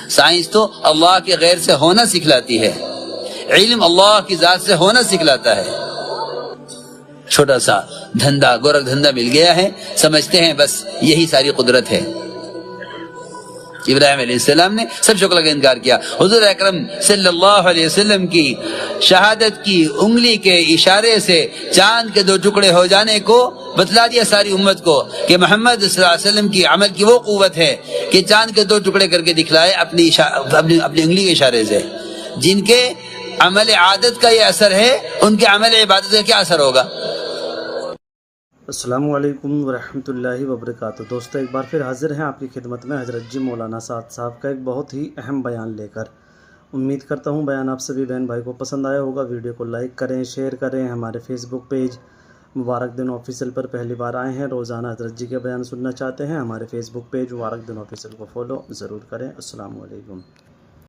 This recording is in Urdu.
سائنس تو اللہ کے غیر سے ہونا سکھلاتی ہے، علم اللہ کی ذات سے ہونا سکھلاتا ہے۔ چھوٹا سا دھندا، گورکھ دھندا مل گیا ہے، سمجھتے ہیں بس یہی ساری قدرت ہے۔ ابراہیم علیہ السلام نے سب شکل کا انکار کیا۔ حضور اکرم صلی اللہ علیہ وسلم کی شہادت کی انگلی کے اشارے سے چاند کے 2 ٹکڑے ہو جانے کو بتلا دیا ساری امت کو کہ محمد صلی اللہ علیہ وسلم کی عمل کی وہ قوت ہے کہ چاند کے 2 ٹکڑے کر کے دکھلائے اپنی انگلی کے اشارے سے۔ جن کے عمل عادت کا یہ اثر ہے، ان کے عمل عبادت کا کیا اثر ہوگا؟ السلام علیکم ورحمۃ اللہ وبرکاتہ۔ دوستو، ایک بار پھر حاضر ہیں آپ کی خدمت میں حضرت جی مولانا سعد صاحب کا ایک بہت ہی اہم بیان لے کر۔ امید کرتا ہوں بیان آپ سبھی بہن بھائی کو پسند آیا ہوگا۔ ویڈیو کو لائک کریں، شیئر کریں۔ ہمارے فیس بک پیج مبارک دن آفیشیل پر پہلی بار آئے ہیں، روزانہ حضرت جی کے بیان سننا چاہتے ہیں، ہمارے فیس بک پیج مبارک دن آفیشیل کو فالو ضرور کریں۔ السلام علیکم۔